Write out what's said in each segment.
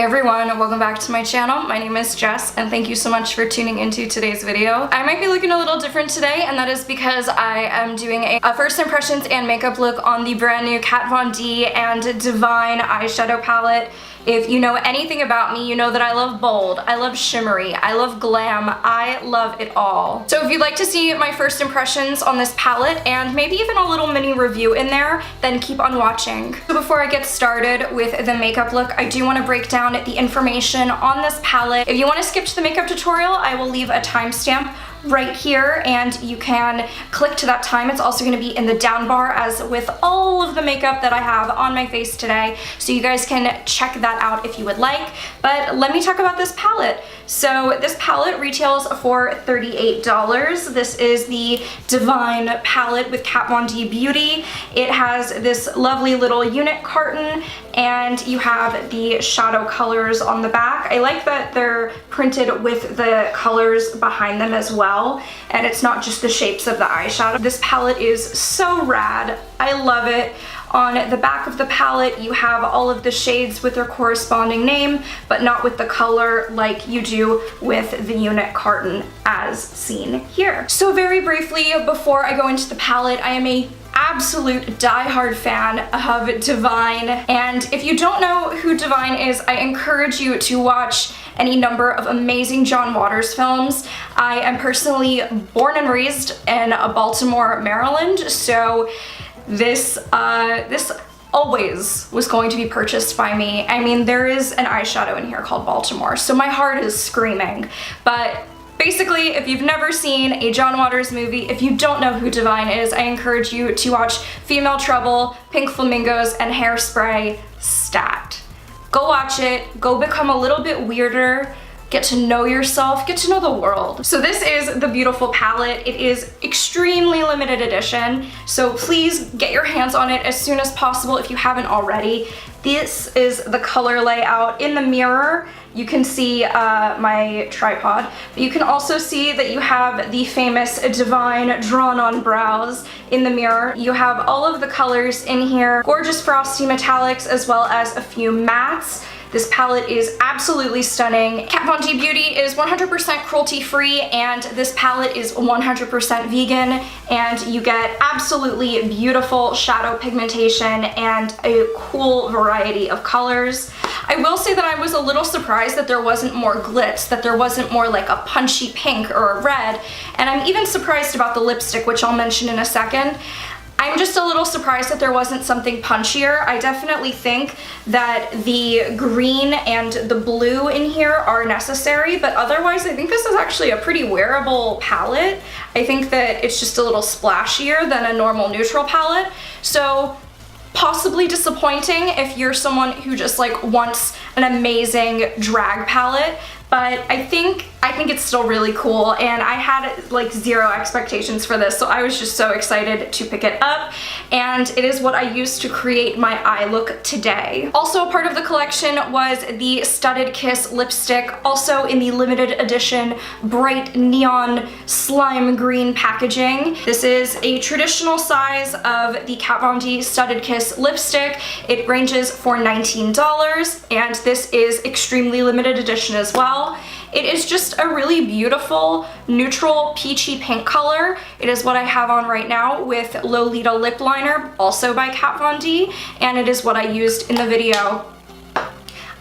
Hey everyone, welcome back to my channel. My name is Jess and thank you so much for tuning into today's video. I might be looking a little different today, and that is because I am doing a first impressions and makeup look on the brand new Kat Von D and Divine eyeshadow palette. If you know anything about me, you know that I love bold, I love shimmery, I love glam, I love it all. So if you'd like to see my first impressions on this palette and maybe even a little mini review in there, then keep on watching. So before I get started with the makeup look, I do want to break down the information on this palette. If you want to skip to the makeup tutorial, I will leave a timestamp right here and you can click to that time. It's also going to be in the down bar as with all of the makeup that I have on my face today, so you guys can check that out if you would like. But let me talk about this palette. So this palette retails for $38. This is the Divine palette with Kat Von D Beauty. It has this lovely little unit carton and you have the shadow colors on the back. I like that they're printed with the colors behind them as well, and it's not just the shapes of the eyeshadow. This palette is so rad. I love it. On the back of the palette, you have all of the shades with their corresponding name, but not with the color like you do with the unit carton as seen here. So very briefly, before I go into the palette, I am a absolute die-hard fan of Divine, and if you don't know who Divine is, I encourage you to watch any number of amazing John Waters films. I am personally born and raised in Baltimore, Maryland, so this always was going to be purchased by me. I mean, there is an eyeshadow in here called Baltimore, so my heart is screaming. But basically, if you've never seen a John Waters movie, if you don't know who Divine is, I encourage you to watch Female Trouble, Pink Flamingos, and Hairspray stat. Go watch it, go become a little bit weirder, get to know yourself, get to know the world. So this is the beautiful palette. It is extremely limited edition, so please get your hands on it as soon as possible if you haven't already. This is the color layout. In the mirror, you can see my tripod, but you can also see that you have the famous Divine drawn-on brows in the mirror. You have all of the colors in here, gorgeous frosty metallics as well as a few mattes. This palette is absolutely stunning. Kat Von D Beauty is 100% cruelty-free, and this palette is 100% vegan, and you get absolutely beautiful shadow pigmentation and a cool variety of colors. I will say that I was a little surprised that there wasn't more glitz, that there wasn't more like a punchy pink or a red, and I'm even surprised about the lipstick, which I'll mention in a second. I'm just a little surprised that there wasn't something punchier. I definitely think that the green and the blue in here are necessary, but otherwise I think this is actually a pretty wearable palette. I think that it's just a little splashier than a normal neutral palette. So possibly disappointing if you're someone who just like wants an amazing drag palette, but I think it's still really cool, and I had like zero expectations for this, so I was just so excited to pick it up, and it is what I used to create my eye look today. Also a part of the collection was the Studded Kiss lipstick, also in the limited edition bright neon slime green packaging. This is a traditional size of the Kat Von D Studded Kiss lipstick. It ranges for $19, and this is extremely limited edition as well. It is just a really beautiful neutral peachy pink color. It is what I have on right now with Lolita lip liner, also by Kat Von D, and it is what I used in the video.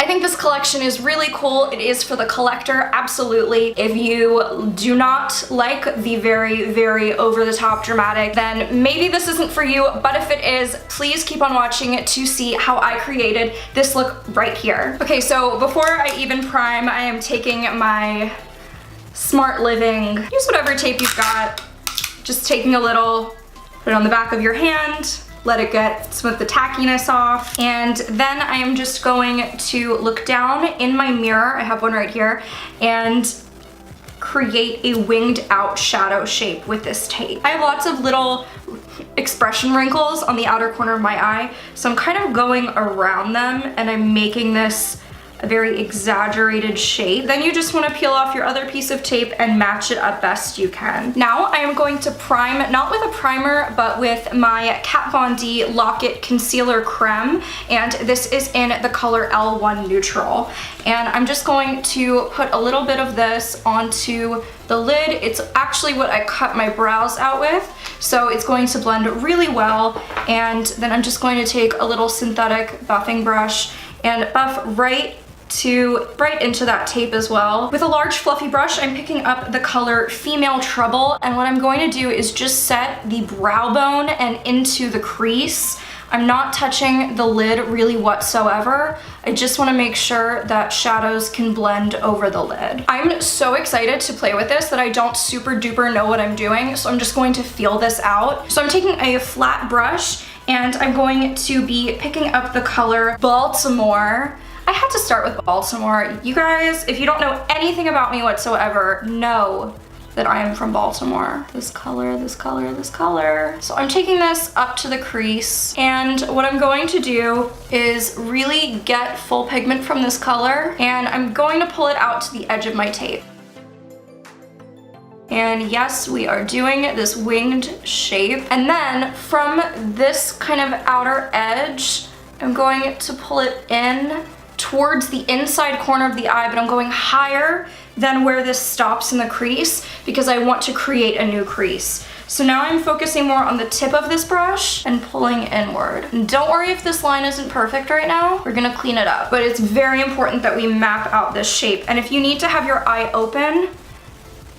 I think this collection is really cool. It is for the collector, absolutely. If you do not like the very, very over-the-top dramatic, then maybe this isn't for you, but if it is, please keep on watching to see how I created this look right here. Okay, so before I even prime, I am taking my Smart Living, use whatever tape you've got, just taking a little, put it on the back of your hand, let it get some of the tackiness off, and then I am just going to look down in my mirror, I have one right here, and create a winged out shadow shape with this tape. I have lots of little expression wrinkles on the outer corner of my eye, so I'm kind of going around them and I'm making this a very exaggerated shape. Then you just want to peel off your other piece of tape and match it up best you can. Now I am going to prime, not with a primer, but with my Kat Von D Lock-It Concealer Creme, and this is in the color L1 Neutral. And I'm just going to put a little bit of this onto the lid. It's actually what I cut my brows out with, so it's going to blend really well. And then I'm just going to take a little synthetic buffing brush and buff right into that tape as well. With a large fluffy brush, I'm picking up the color Female Trouble, and what I'm going to do is just set the brow bone and into the crease. I'm not touching the lid really whatsoever. I just want to make sure that shadows can blend over the lid. I'm so excited to play with this that I don't super duper know what I'm doing, so I'm just going to feel this out. So I'm taking a flat brush and I'm going to be picking up the color Baltimore. I had to start with Baltimore. You guys, if you don't know anything about me whatsoever, know that I am from Baltimore. This color, this color, this color. So I'm taking this up to the crease, and what I'm going to do is really get full pigment from this color, and I'm going to pull it out to the edge of my tape. And yes, we are doing this winged shape. And then from this kind of outer edge, I'm going to pull it in towards the inside corner of the eye, but I'm going higher than where this stops in the crease because I want to create a new crease. So now I'm focusing more on the tip of this brush and pulling inward. And don't worry if this line isn't perfect right now, we're gonna clean it up. But it's very important that we map out this shape. And if you need to have your eye open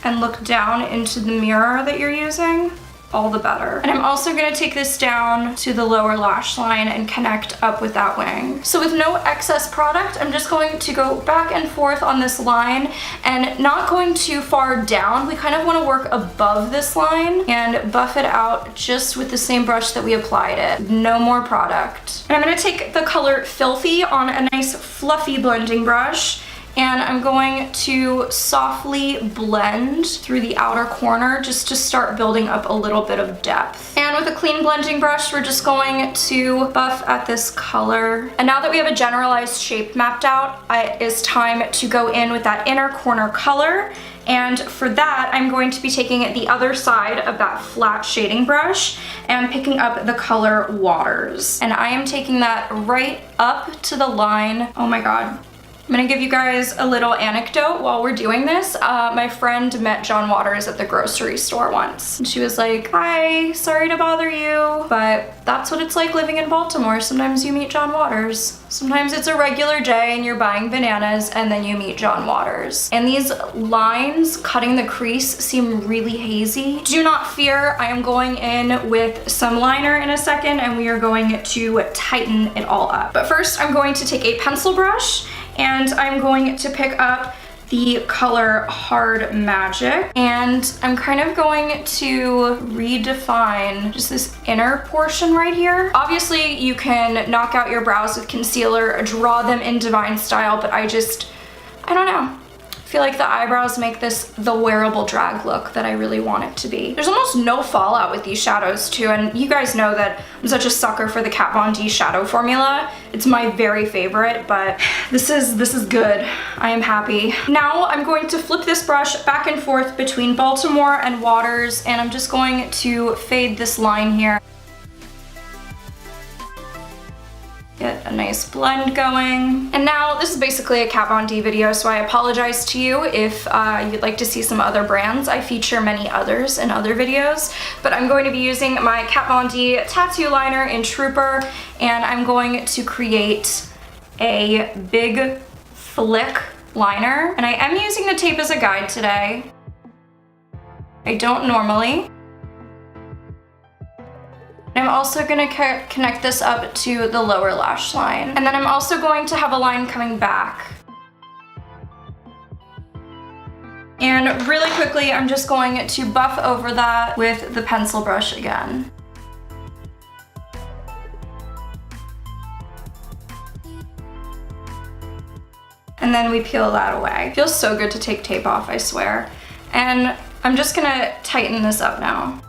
and look down into the mirror that you're using, all the better. And I'm also gonna take this down to the lower lash line and connect up with that wing. So with no excess product, I'm just going to go back and forth on this line and not going too far down. We kind of wanna work above this line and buff it out just with the same brush that we applied it. No more product. And I'm gonna take the color Filthy on a nice fluffy blending brush, and I'm going to softly blend through the outer corner just to start building up a little bit of depth. And with a clean blending brush, we're just going to buff at this color. And now that we have a generalized shape mapped out, it is time to go in with that inner corner color. And for that, I'm going to be taking the other side of that flat shading brush and picking up the color Waters. And I am taking that right up to the line. Oh my God. I'm gonna give you guys a little anecdote while we're doing this. My friend met John Waters at the grocery store once. And she was like, "Hi, sorry to bother you, but that's what it's like living in Baltimore. Sometimes you meet John Waters. Sometimes it's a regular day and you're buying bananas and then you meet John Waters." And these lines cutting the crease seem really hazy. Do not fear, I am going in with some liner in a second and we are going to tighten it all up. But first I'm going to take a pencil brush and I'm going to pick up the color Hard Magic, and I'm kind of going to redefine just this inner portion right here. Obviously, you can knock out your brows with concealer, draw them in Divine Style, but I don't know. I feel like the eyebrows make this the wearable drag look that I really want it to be. There's almost no fallout with these shadows too, and you guys know that I'm such a sucker for the Kat Von D shadow formula. It's my very favorite, but this is good. I am happy. Now I'm going to flip this brush back and forth between Baltimore and Waters, and I'm just going to fade this line here. Get a nice blend going. And now this is basically a Kat Von D video, so I apologize to you if you'd like to see some other brands. I feature many others in other videos, but I'm going to be using my Kat Von D tattoo liner in Trooper, and I'm going to create a big flick liner. And I am using the tape as a guide today. I don't normally. I'm also going to connect this up to the lower lash line. And then I'm also going to have a line coming back. And really quickly, I'm just going to buff over that with the pencil brush again. And then we peel that away. It feels so good to take tape off, I swear. And I'm just gonna tighten this up now.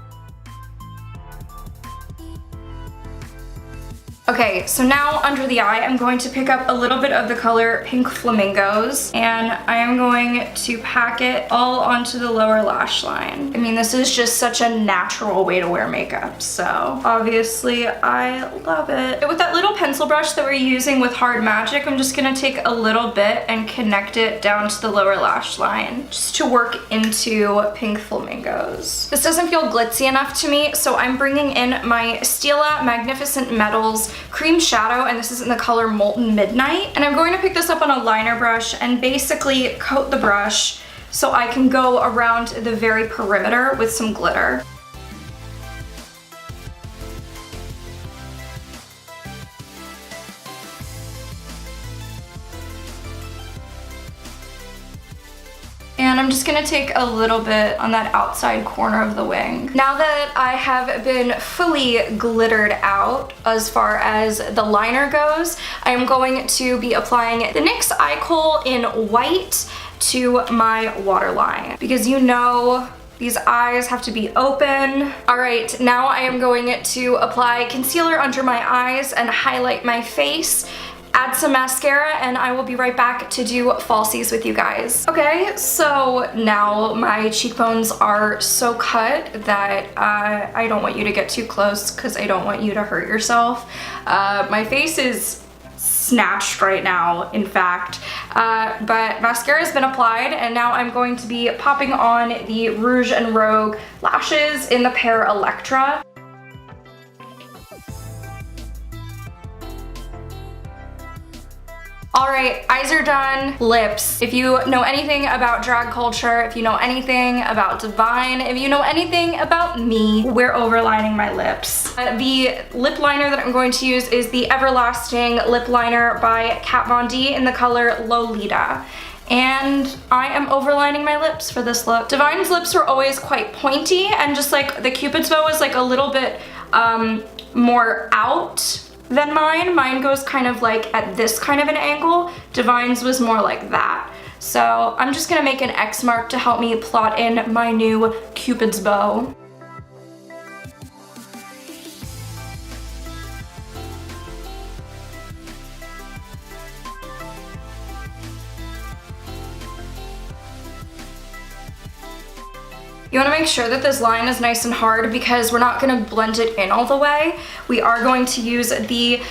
Okay, Okay, so now under the eye, I'm going to pick up a little bit of the color Pink Flamingos, and I am going to pack it all onto the lower lash line. I mean, this is just such a natural way to wear makeup, so obviously I love it. With that little pencil brush that we're using with Hard Magic, I'm just gonna take a little bit and connect it down to the lower lash line, just to work into Pink Flamingos. This doesn't feel glitzy enough to me, so I'm bringing in my STILA Magnificent Metals Cream Shadow, and this is in the color Molten Midnight. And I'm going to pick this up on a liner brush and basically coat the brush so I can go around the very perimeter with some glitter. And I'm just gonna take a little bit on that outside corner of the wing. Now that I have been fully glittered out as far as the liner goes, I am going to be applying the NYX Eye Kohl in white to my waterline, because you know these eyes have to be open. All right, now I am going to apply concealer under my eyes and highlight my face, add some mascara, and I will be right back to do falsies with you guys. Okay, so now my cheekbones are so cut that I don't want you to get too close because I don't want you to hurt yourself. My face is snatched right now, in fact, but mascara has been applied, and now I'm going to be popping on the Rouge and Rogue lashes in the pair Electra. Alright, eyes are done. Lips. If you know anything about drag culture, if you know anything about Divine, if you know anything about me, we're overlining my lips. The lip liner that I'm going to use is the Everlasting Lip Liner by Kat Von D in the color Lolita. And I am overlining my lips for this look. Divine's lips were always quite pointy, and just like the Cupid's bow was like a little bit more out than mine. Mine goes kind of like at this kind of an angle. Divine's was more like that. So I'm just gonna make an X mark to help me plot in my new Cupid's bow. You want to make sure that this line is nice and hard because we're not going to blend it in all the way. We are going to use the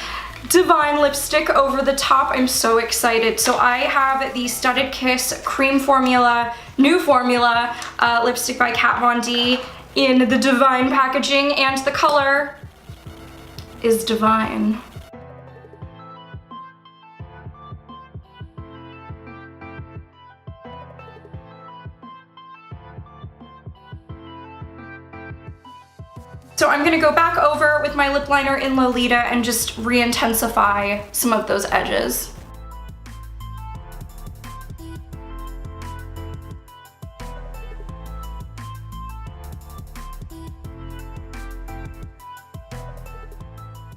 Divine lipstick over the top. I'm so excited. So I have the Studded Kiss Cream Formula, new formula lipstick by Kat Von D in the Divine packaging, and the color is Divine. So I'm gonna go back over with my lip liner in Lolita and just re-intensify some of those edges.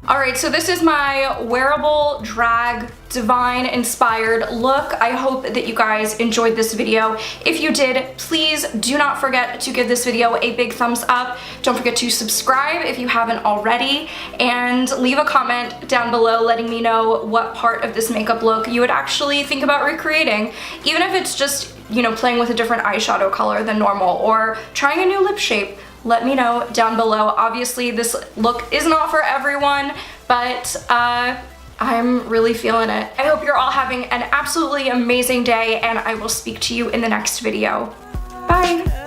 Alright, so this is my wearable drag Divine inspired look. I hope that you guys enjoyed this video. If you did, please do not forget to give this video a big thumbs up. Don't forget to subscribe if you haven't already, and leave a comment down below letting me know what part of this makeup look you would actually think about recreating. Even if it's just, you know, playing with a different eyeshadow color than normal or trying a new lip shape. Let me know down below. Obviously, this look is not for everyone, but I'm really feeling it. I hope you're all having an absolutely amazing day, and I will speak to you in the next video. Bye!